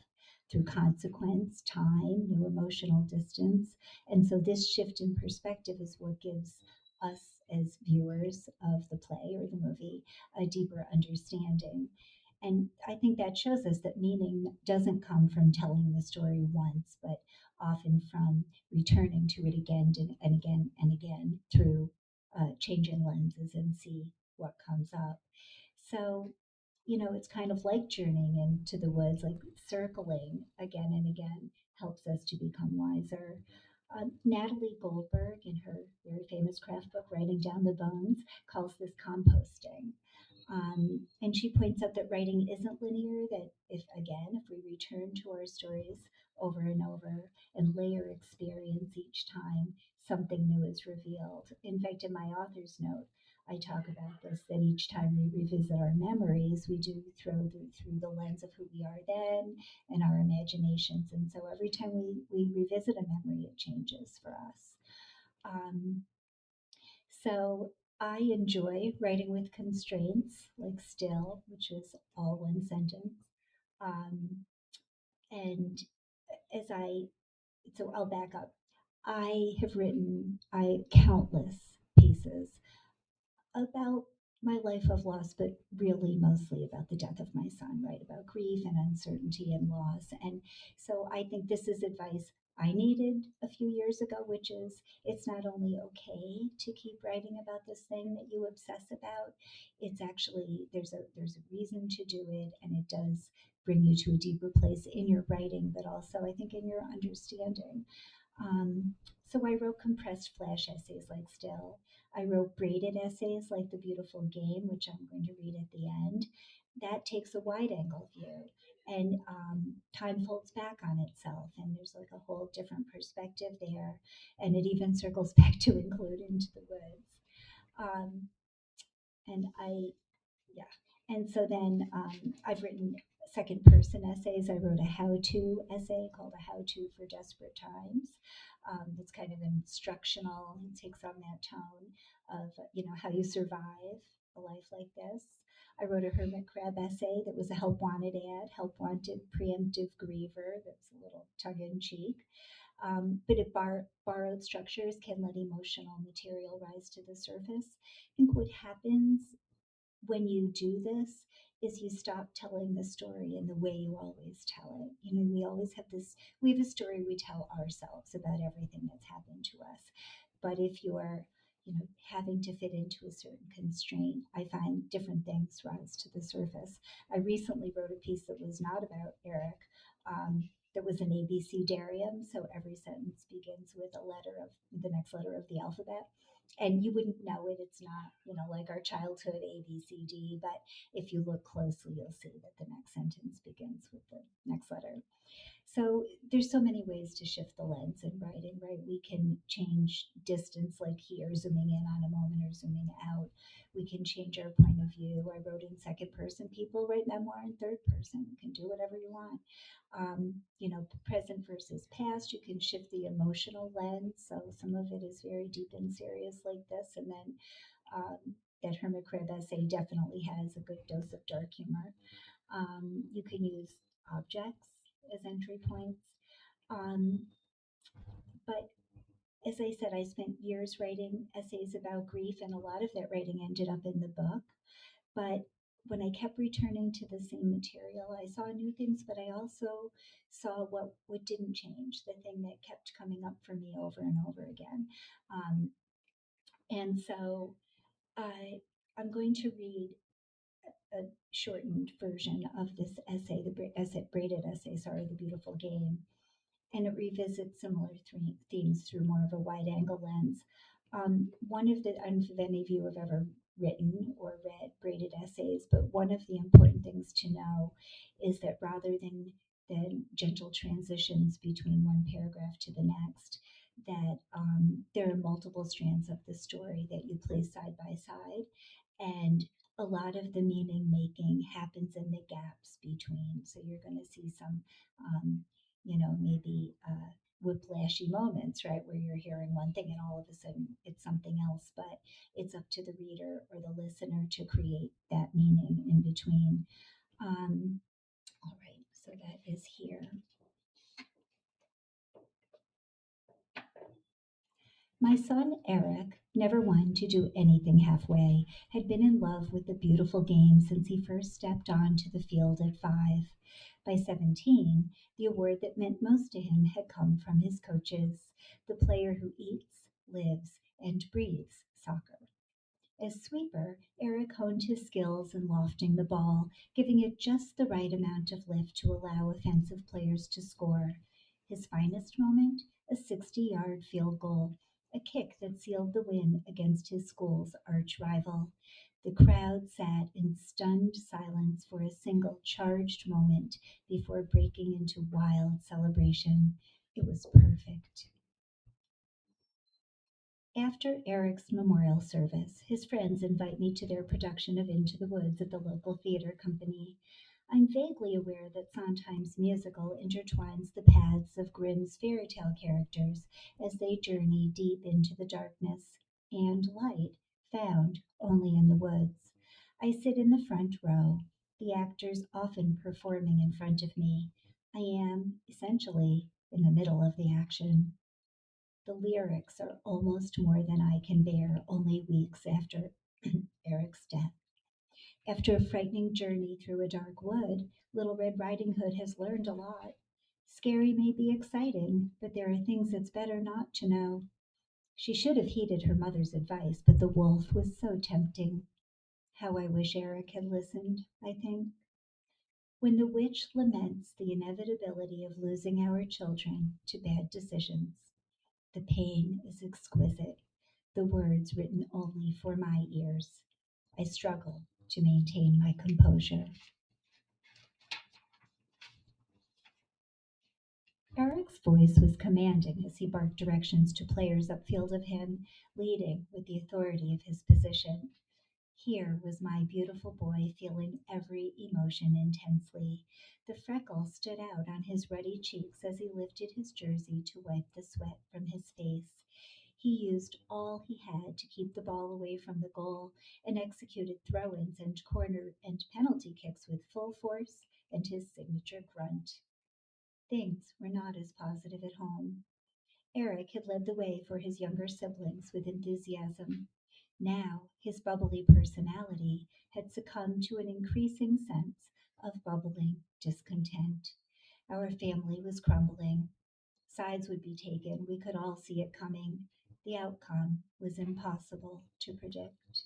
Speaker 2: through consequence, time, new emotional distance. And so, this shift in perspective is what gives us as viewers of the play or the movie a deeper understanding. And I think that shows us that meaning doesn't come from telling the story once, but often from returning to it again and again and again through changing lenses and see what comes up. So, it's kind of like journeying into the woods, like circling again and again helps us to become wiser. Natalie Goldberg, in her very famous craft book, Writing Down the Bones, calls this composting. And she points out that writing isn't linear, that if we return to our stories over and over and layer experience each time, something new is revealed. In fact, in my author's note, I talk about this that each time we revisit our memories, we do through the lens of who we are then and our imaginations. And so every time we revisit a memory, it changes for us. Um, so I enjoy writing with constraints, like still, which is all one sentence. Um, and as I, so I'll back up. I have written countless pieces about my life of loss, but really mostly about the death of my son, right? About grief and uncertainty and loss. And so I think this is advice I needed a few years ago, which is it's not only okay to keep writing about this thing that you obsess about, it's actually there's a reason to do it, and it does bring you to a deeper place in your writing, but also I think in your understanding. um, so I wrote compressed flash essays like Still. I wrote braided essays like The Beautiful Game, which I'm going to read at the end. That takes a wide angle view, and time folds back on itself, and there's like a whole different perspective there. And it even circles back to include Into the Woods. Um, and I yeah. And so then I've written second person essays. I wrote a how to essay called A How To for Desperate Times. That's kind of instructional and takes on that tone of, how you survive a life like this. I wrote a hermit crab essay that was a help wanted ad, help wanted preemptive griever. That's a little tongue in cheek. But if borrowed structures can let emotional material rise to the surface. I think what happens when you do this is you stop telling the story in the way you always tell it. We always have we have a story we tell ourselves about everything that's happened to us. But if you're, having to fit into a certain constraint, I find different things rise to the surface. I recently wrote a piece that was not about Eric. That was an ABCdarium, so every sentence begins with a letter of the next letter of the alphabet, and you wouldn't know it. It's not, like our childhood A, B, C, D, but if you look closely, you'll see that the next sentence begins with the next letter. So there's so many ways to shift the lens in writing, right? We can change distance, like here, zooming in on a moment or zooming out. We can change our point of view. I wrote in second person. People write memoir in third person. You can do whatever you want. Present versus past. You can shift the emotional lens. So some of it is very deep and serious, like this, and then um, that hermit crab essay definitely has a good dose of dark humor. You can use objects as entry points. Um, but as I said, I spent years writing essays about grief, and a lot of that writing ended up in the book. But when I kept returning to the same material, I saw new things, but I also saw what didn't change, the thing that kept coming up for me over and over again. Um, and so I, I'm going to read a shortened version of this essay, essay, braided essay, sorry, The Beautiful Game, and it revisits similar themes through more of a wide angle lens. One of the, I don't know if any of you have ever written or read braided essays, but one of the important things to know is that rather than gentle transitions between one paragraph to the next, that there are multiple strands of the story that you place side by side, and a lot of the meaning making happens in the gaps between. So you're going to see some maybe whiplashy moments, right, where you're hearing one thing and all of a sudden it's something else. But it's up to the reader or the listener to create that meaning in between. Um, all right, so that is here. My son Eric, never one to do anything halfway, had been in love with the beautiful game since he first stepped onto the field at 5. By 17, the award that meant most to him had come from his coaches, the player who eats, lives, and breathes soccer. As sweeper, Eric honed his skills in lofting the ball, giving it just the right amount of lift to allow offensive players to score. His finest moment? A 60-yard field goal, a kick that sealed the win against his school's arch rival. The crowd sat in stunned silence for a single charged moment before breaking into wild celebration. It was perfect. After Eric's memorial service, his friends invite me to their production of Into the Woods at the local theater company. I'm vaguely aware that Sondheim's musical intertwines the paths of Grimm's fairy tale characters as they journey deep into the darkness and light found only in the woods. I sit in the front row, the actors often performing in front of me. I am, essentially, in the middle of the action. The lyrics are almost more than I can bear only weeks after Eric's death. After a frightening journey through a dark wood, Little Red Riding Hood has learned a lot. Scary may be exciting, but there are things it's better not to know. She should have heeded her mother's advice, but the wolf was so tempting. How I wish Eric had listened, I think. When the witch laments the inevitability of losing our children to bad decisions, the pain is exquisite, the words written only for my ears. I struggle to maintain my composure. Eric's voice was commanding as he barked directions to players upfield of him, leading with the authority of his position. Here was my beautiful boy feeling every emotion intensely. The freckles stood out on his ruddy cheeks as he lifted his jersey to wipe the sweat from his face. He used all he had to keep the ball away from the goal and executed throw ins and corner and penalty kicks with full force and his signature grunt. Things were not as positive at home. Eric had led the way for his younger siblings with enthusiasm. Now his bubbly personality had succumbed to an increasing sense of bubbling discontent. Our family was crumbling. Sides would be taken. We could all see it coming. The outcome was impossible to predict.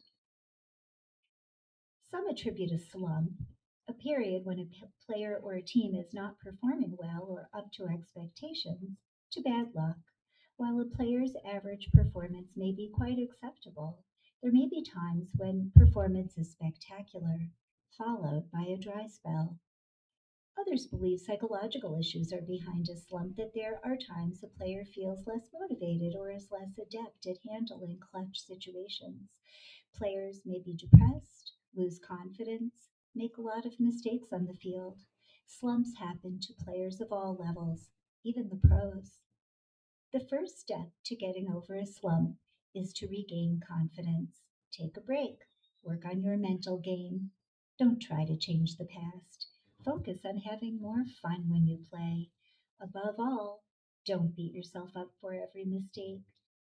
Speaker 2: Some attribute a slump, a period when a player or a team is not performing well or up to expectations, to bad luck. While a player's average performance may be quite acceptable, there may be times when performance is spectacular, followed by a dry spell. Others believe psychological issues are behind a slump, that there are times a player feels less motivated or is less adept at handling clutch situations. Players may be depressed, lose confidence, make a lot of mistakes on the field. Slumps happen to players of all levels, even the pros. The first step to getting over a slump is to regain confidence. Take a break, work on your mental game. Don't try to change the past. Focus on having more fun when you play. Above all, don't beat yourself up for every mistake.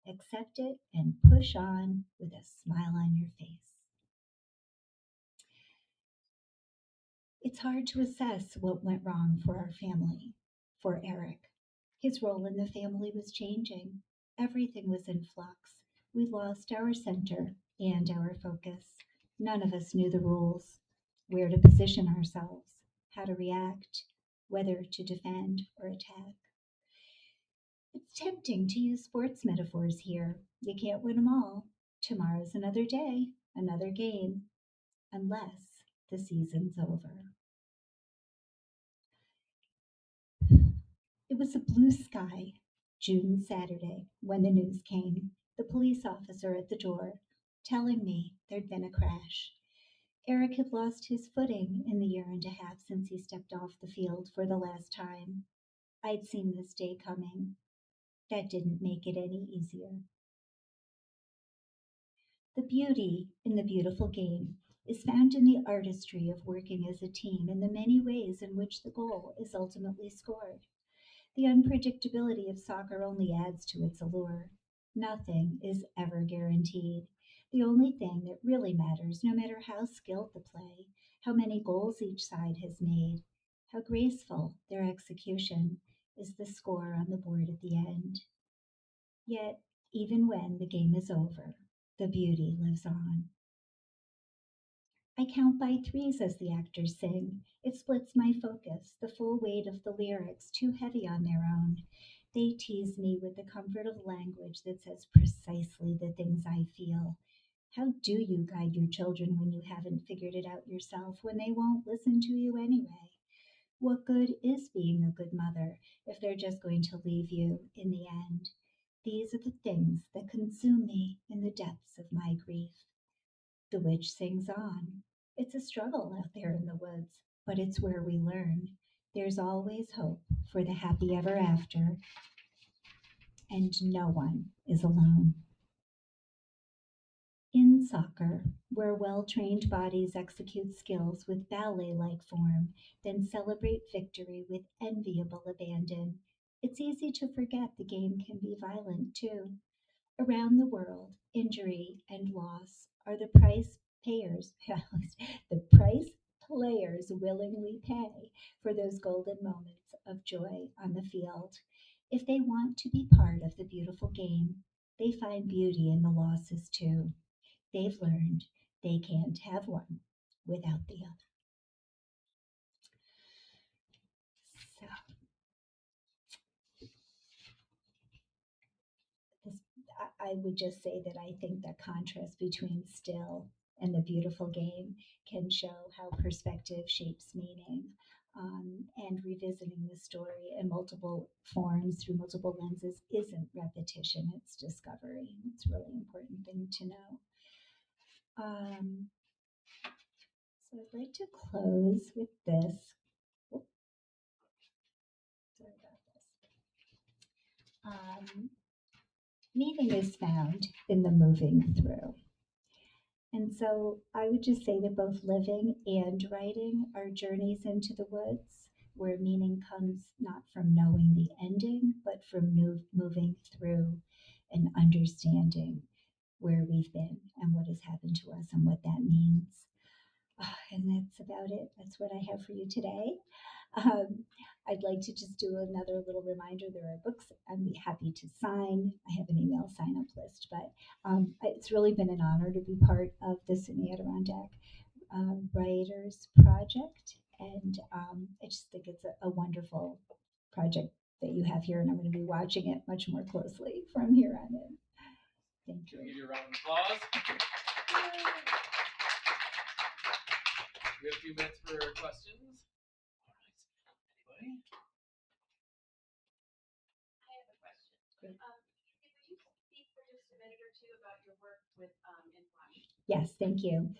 Speaker 2: Accept it and push on with a smile on your face. It's hard to assess what went wrong for our family, for Eric. His role in the family was changing. Everything was in flux. We lost our center and our focus. None of us knew the rules, where to position ourselves, how to react, whether to defend or attack. It's tempting to use sports metaphors here. You can't win them all. Tomorrow's another day, another game, unless the season's over. It was a blue sky, June Saturday, when the news came. The police officer at the door telling me there'd been a crash. Eric had lost his footing in the year and a half since he stepped off the field for the last time. I'd seen this day coming. That didn't make it any easier. The beauty in the beautiful game is found in the artistry of working as a team and the many ways in which the goal is ultimately scored. The unpredictability of soccer only adds to its allure. Nothing is ever guaranteed. The only thing that really matters, no matter how skilled the play, how many goals each side has made, how graceful their execution, is the score on the board at the end. Yet, even when the game is over, the beauty lives on. I count by threes as the actors sing. It splits my focus, the full weight of the lyrics, too heavy on their own. They tease me with the comfort of language that says precisely the things I feel. How do you guide your children when you haven't figured it out yourself, when they won't listen to you anyway? What good is being a good mother if they're just going to leave you in the end? These are the things that consume me in the depths of my grief. The witch sings on. It's a struggle out there in the woods, but it's where we learn. There's always hope for the happy ever after, and no one is alone. In soccer, where well trained bodies execute skills with ballet like form, then celebrate victory with enviable abandon, it's easy to forget the game can be violent too. Around the world, injury and loss are the price payers, the price players willingly pay for those golden moments of joy on the field. If they want to be part of the beautiful game, they find beauty in the losses too. They've learned they can't have one without the other. So this, I would just say that I think that contrast between still and the beautiful game can show how perspective shapes meaning. And revisiting the story in multiple forms through multiple lenses isn't repetition, it's discovery. It's a really important thing to know. Um, so I'd like to close with this. Oops, sorry about this. Meaning is found in the moving through. And so I would just say that both living and writing are journeys into the woods where meaning comes not from knowing the ending, but from moving through and understanding where we've been and what has happened to us and what that means. And that's about it. That's what I have for you today. Um, I'd like to just do another little reminder. There are books I'd be happy to sign. I have an email sign up list, but it's really been an honor to be part of the Sydney Adirondack Writers Project. And I just think it's a wonderful project that you have here, and I'm going to be watching it much more closely from here on in. Thank you.
Speaker 1: Give you a round of applause. We have a few minutes for questions. All right. Anybody?
Speaker 3: I have a question.
Speaker 2: Great.
Speaker 3: Could you speak for just a minute or two about your work with in Walsh?
Speaker 2: Yes, thank you.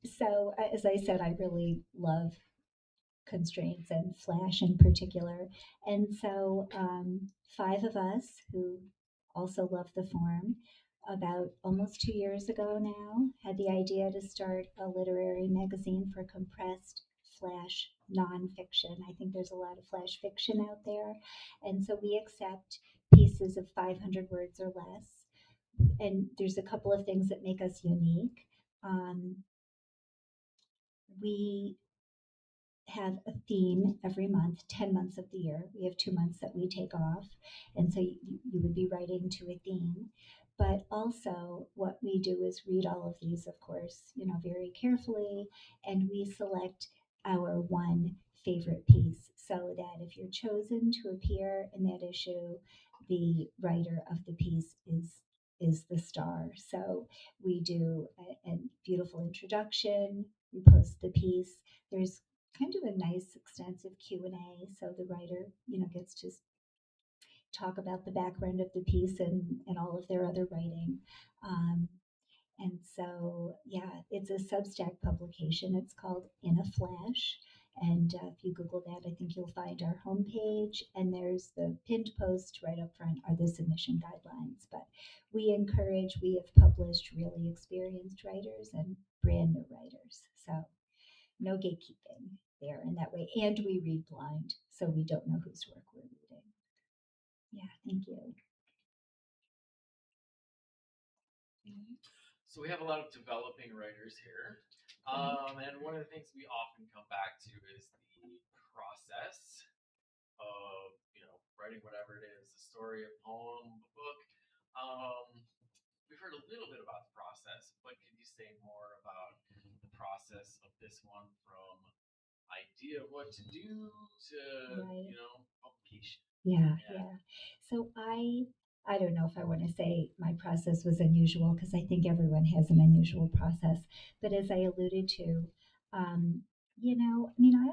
Speaker 2: So, as I said, I really love constraints and Flash in particular. And so, five of us who also love the form, about almost 2 years ago now, had the idea to start a literary magazine for compressed Flash nonfiction. I think there's a lot of Flash fiction out there. And so we accept pieces of 500 words or less. And there's a couple of things that make us unique. We have a theme every month, 10 months of the year. We have 2 months that we take off. And so you would be writing to a theme. But also, what we do is read all of these, of course, very carefully, and we select our one favorite piece so that if you're chosen to appear in that issue, the writer of the piece is the star. So we do a beautiful introduction. We post the piece. There's kind of a nice extensive Q&A, so the writer gets to talk about the background of the piece and all of their other writing. Um, and so, yeah, it's a Substack publication. It's called In a Flash. And if you Google that, I think you'll find our homepage. And there's the pinned post right up front are the submission guidelines. But we have published really experienced writers and brand new writers. So no gatekeeping there in that way. And we read blind, so we don't know whose work we're reading. Yeah, thank you.
Speaker 1: So we have a lot of developing writers here. And one of the things we often come back to is the process of, writing whatever it is, a story, a poem, a book. We've heard a little bit about the process, but could you say more about the process of this one from idea of what to do to,
Speaker 2: Right.
Speaker 1: publication?
Speaker 2: Yeah, yeah. So I don't know if I want to say my process was unusual because I think everyone has an unusual process. But as I alluded to, um, I mean, I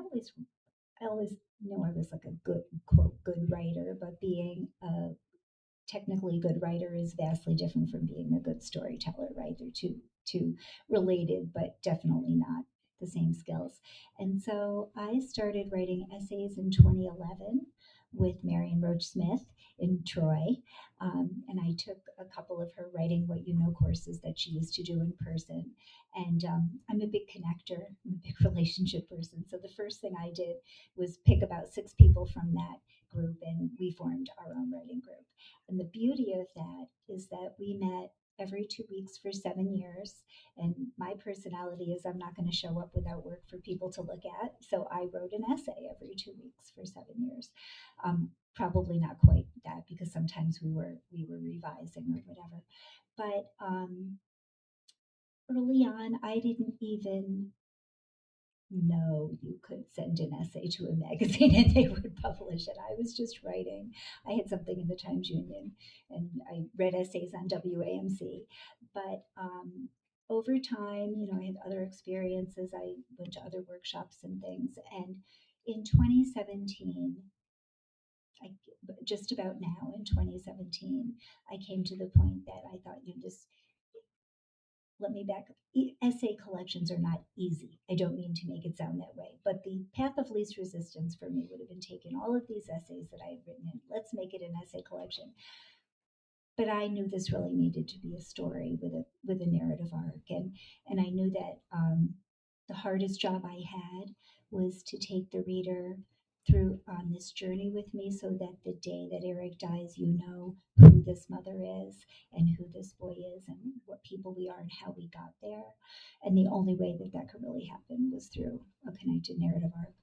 Speaker 2: always knew I was like a good quote good writer, but being a technically good writer is vastly different from being a good storyteller, right? They're two related, but definitely not the same skills. And so I started writing essays in 2011 with Marion Roach Smith in Troy. And I took a couple of her writing what you know courses that she used to do in person. And I'm a big connector, I'm a big relationship person. So the first thing I did was pick about 6 people from that group, and we formed our own writing group. And the beauty of that is that we met every 2 weeks for 7 years. And my personality is I'm not going to show up without work for people to look at. So I wrote an essay every 2 weeks for 7 years. Probably not quite that because sometimes we were revising or whatever. But early on, I didn't even know you could send an essay to a magazine and they would publish it. I was just writing. I had something in the Times Union and I read essays on WAMC. But over time, I had other experiences. I went to other workshops and things. And in 2017, I, just about now in 2017, I came to the point that I thought, just let me back up. Essay collections are not easy. I don't mean to make it sound that way, but the path of least resistance for me would have been taking all of these essays that I had written and let's make it an essay collection. But I knew this really needed to be a story with a narrative arc, and I knew that the hardest job I had was to take the reader through on this journey with me so that the day that Eric dies, you know who this mother is and who this boy is and what people we are and how we got there. And the only way that that could really happen was through a connected narrative arc.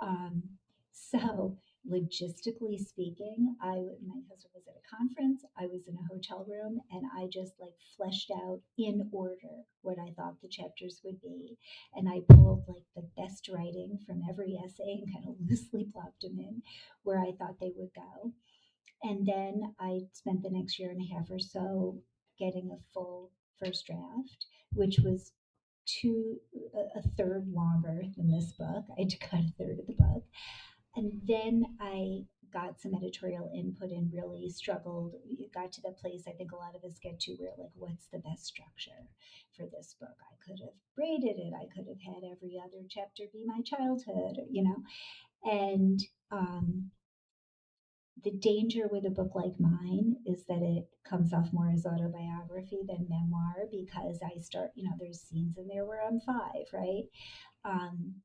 Speaker 2: Um, so, logistically speaking, my husband was at a conference, I was in a hotel room, and I just like fleshed out in order what I thought the chapters would be. And I pulled like the best writing from every essay and kind of loosely plopped them in where I thought they would go. And then I spent the next year and a half or so getting a full first draft, which was a third longer than this book. I had to cut a third of the book. And then I got some editorial input and really struggled. It got to the place I think a lot of us get to where, like, what's the best structure for this book? I could have braided it. I could have had every other chapter be my childhood. And the danger with a book like mine is that it comes off more as autobiography than memoir because I start, there's scenes in there where I'm 5, right? Um,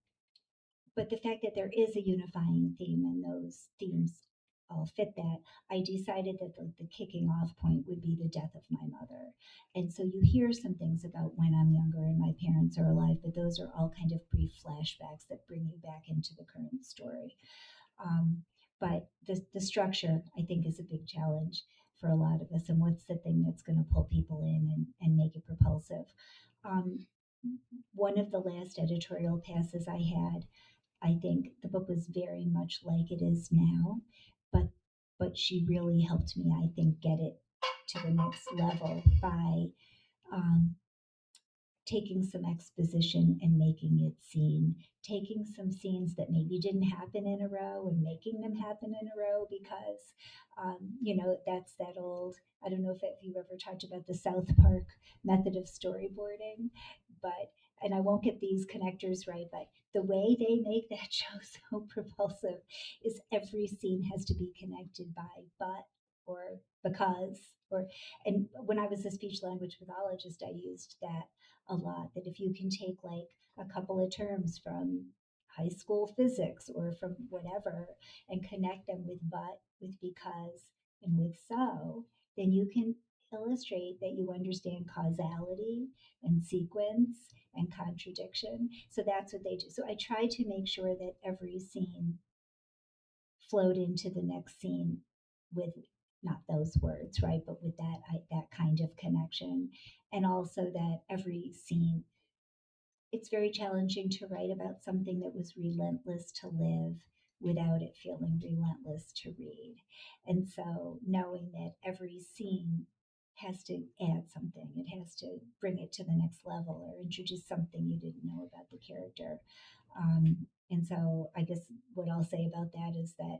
Speaker 2: but the fact that there is a unifying theme and those themes all fit that, I decided that the kicking off point would be the death of my mother. And so you hear some things about when I'm younger and my parents are alive, but those are all kind of brief flashbacks that bring you back into the current story. Um, but the structure, I think, is a big challenge for a lot of us, and what's the thing that's going to pull people in and make it propulsive. Um, One of the last editorial passes I had, I think the book was very much like it is now, but she really helped me, I think, get it to the next level by um, taking some exposition and making it seen, taking some scenes that maybe didn't happen in a row and making them happen in a row because, that's that old, I don't know if you've ever talked about the South Park method of storyboarding, but, and I won't get these connectors right, but the way they make that show so propulsive is every scene has to be connected by but or because or, and when I was a speech language pathologist, I used that a lot, that if you can take like a couple of terms from high school physics or from whatever and connect them with but, with because, and with so, then you can illustrate that you understand causality and sequence and contradiction. So that's what they do. So I try to make sure that every scene flowed into the next scene with not those words, right, but with that kind of connection, and also that every scene, it's very challenging to write about something that was relentless to live without it feeling relentless to read. And so knowing that every scene has to add something, it has to bring it to the next level or introduce something you didn't know about the character. And so I guess what I'll say about that is that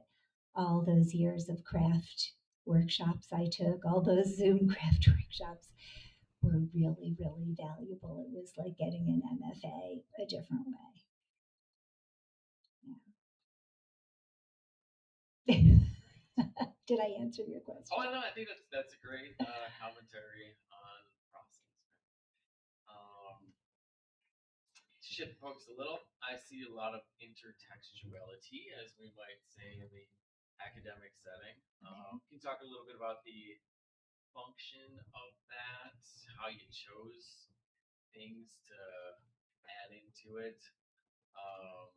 Speaker 2: all those years of craft workshops I took, all those Zoom craft workshops, were really, really valuable. It was like getting an MFA a different way. Yeah. Did I answer your question?
Speaker 1: Oh no, I think that's a great commentary on process. Um, Shift focus a little. I see a lot of intertextuality, as we might say in the academic setting.
Speaker 2: Okay.
Speaker 1: Can you talk a little bit about the function of that? How you chose things to add into it? Um,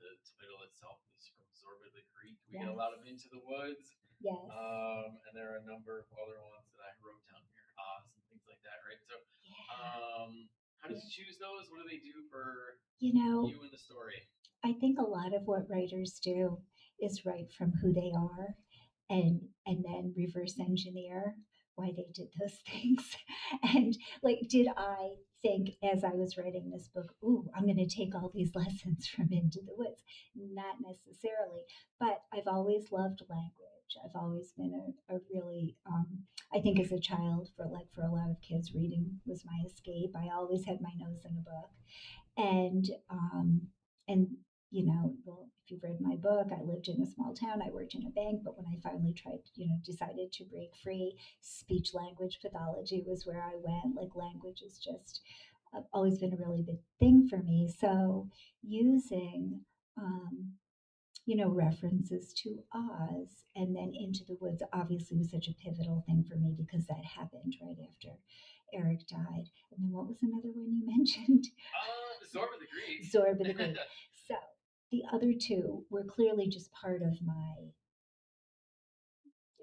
Speaker 1: the title itself is from Zorbidly Creek. We get a
Speaker 2: Yes.
Speaker 1: lot of Into the Woods,
Speaker 2: Yes.
Speaker 1: and there are a number of other ones that I wrote down here, Oz and things like that, right? So,
Speaker 2: Yeah.
Speaker 1: how did
Speaker 2: Yeah.
Speaker 1: you choose those? What do they do for
Speaker 2: You know,
Speaker 1: you in the story?
Speaker 2: I think a lot of what writers do is write from who they are and then reverse engineer why they did those things. And like, did I think as I was writing this book, ooh, I'm going to take all these lessons from Into the Woods? Not necessarily, but I've always loved language. I've always been a really, I think as a child, for a lot of kids, reading was my escape. I always had my nose in a book, and and well, if you've read my book, I lived in a small town, I worked in a bank, but when I finally tried, decided to break free, speech language pathology was where I went. Like, language is just always been a really big thing for me. So using references to Oz and then Into the Woods obviously was such a pivotal thing for me because that happened right after Eric died. And then what was another one you mentioned?
Speaker 1: Zorba the Greek.
Speaker 2: Zorba the Greek. So the other two were clearly just part of my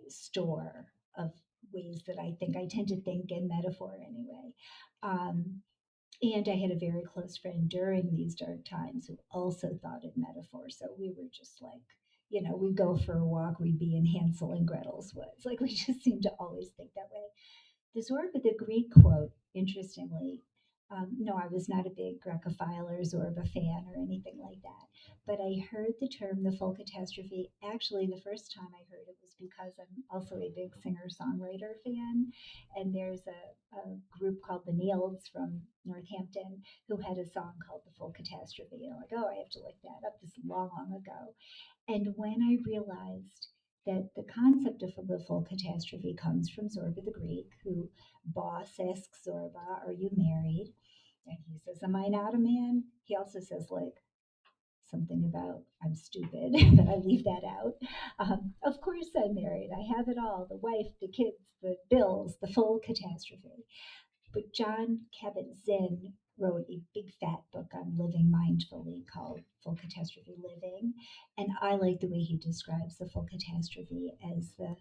Speaker 2: store of ways that I think I tend to think in metaphor anyway. Um, and I had a very close friend during these dark times who also thought in metaphor. So we were just like, we'd go for a walk, we'd be in Hansel and Gretel's woods. Like, we just seemed to always think that way. The Zorba the Greek quote, interestingly, no, I was not a big Grecophile or Zorba fan or anything like that. But I heard the term the full catastrophe. Actually, the first time I heard it was because I'm also a big singer songwriter fan. And there's a group called the Neils from Northampton who had a song called The Full Catastrophe. And I'm like, oh, I have to look that up. This is long, long ago. And when I realized that the concept of the full catastrophe comes from Zorba the Greek, who boss asks Zorba, "Are you married?" And he says, "Am I not a man?" He also says, like, something about "I'm stupid," but I leave that out. Of course I'm married. I have it all: the wife, the kids, the bills, the full catastrophe. But John Kabat-Zinn wrote a big fat book on living mindfully called Full Catastrophe Living. And I like the way he describes the full catastrophe as the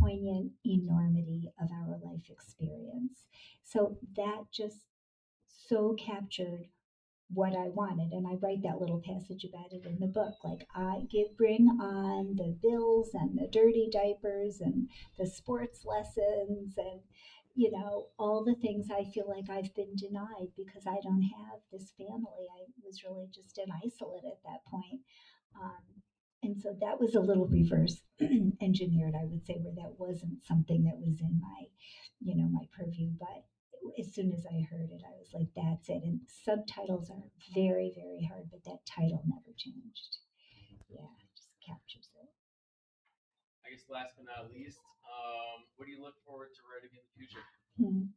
Speaker 2: poignant enormity of our life experience. So that just so captured what I wanted. And I write that little passage about it in the book. Like, bring on the bills and the dirty diapers and the sports lessons and, all the things I feel like I've been denied because I don't have this family. I was really just an isolate at that point. Um, and so that was a little reverse engineered, I would say, where that wasn't something that was in my purview. But as soon as I heard it, I was like, that's it. And subtitles are very, very hard, but that title never changed. Yeah, it just captures it.
Speaker 1: I guess last but not least, what do you look forward to writing in the future?
Speaker 2: Hmm.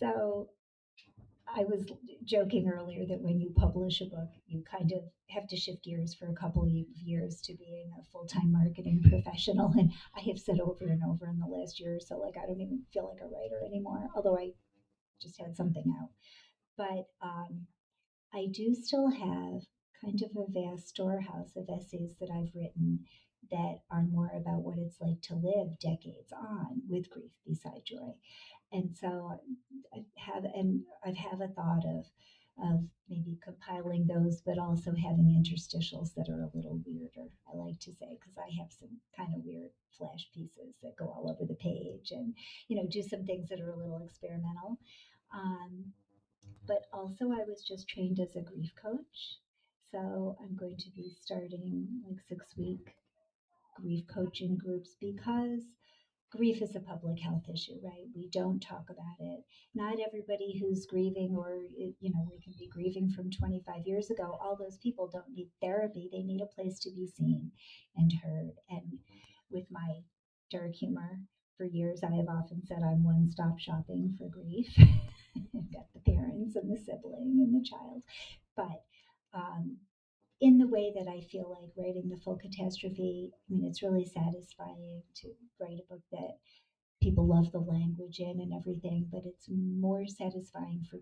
Speaker 2: So I was joking earlier that when you publish a book, you kind of have to shift gears for a couple of years to being a full time marketing professional. And I have said over and over in the last year or so, like, I don't even feel like a writer anymore, although I just had something out. But I do still have kind of a vast storehouse of essays that I've written that are more about what it's like to live decades on with grief beside joy. And so I have a thought of maybe compiling those, but also having interstitials that are a little weirder. I like to say, because I have some kind of weird flash pieces that go all over the page, and do some things that are a little experimental. Um, but also, I was just trained as a grief coach, so I'm going to be starting like 6 week grief coaching groups because grief is a public health issue, right? We don't talk about it. Not everybody who's grieving, or, we can be grieving from 25 years ago. All those people don't need therapy. They need a place to be seen and heard. And with my dark humor, for years, I have often said I'm one stop shopping for grief. I've got the parents and the sibling and the child. But um, in the way that I feel like writing the full catastrophe, I mean, it's really satisfying to write a book that people love the language in and everything, but it's more satisfying for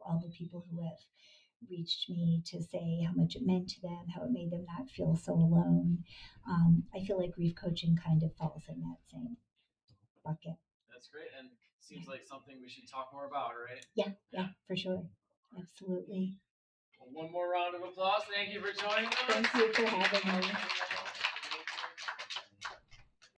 Speaker 2: all the people who have reached me to say how much it meant to them, how it made them not feel so alone. I feel like grief coaching kind of falls in that same bucket.
Speaker 1: That's great, and seems like something we should talk more about, right?
Speaker 2: Yeah, for sure. Absolutely.
Speaker 1: Well, one more round of applause. Thank you for joining us.
Speaker 2: Thank you for having me.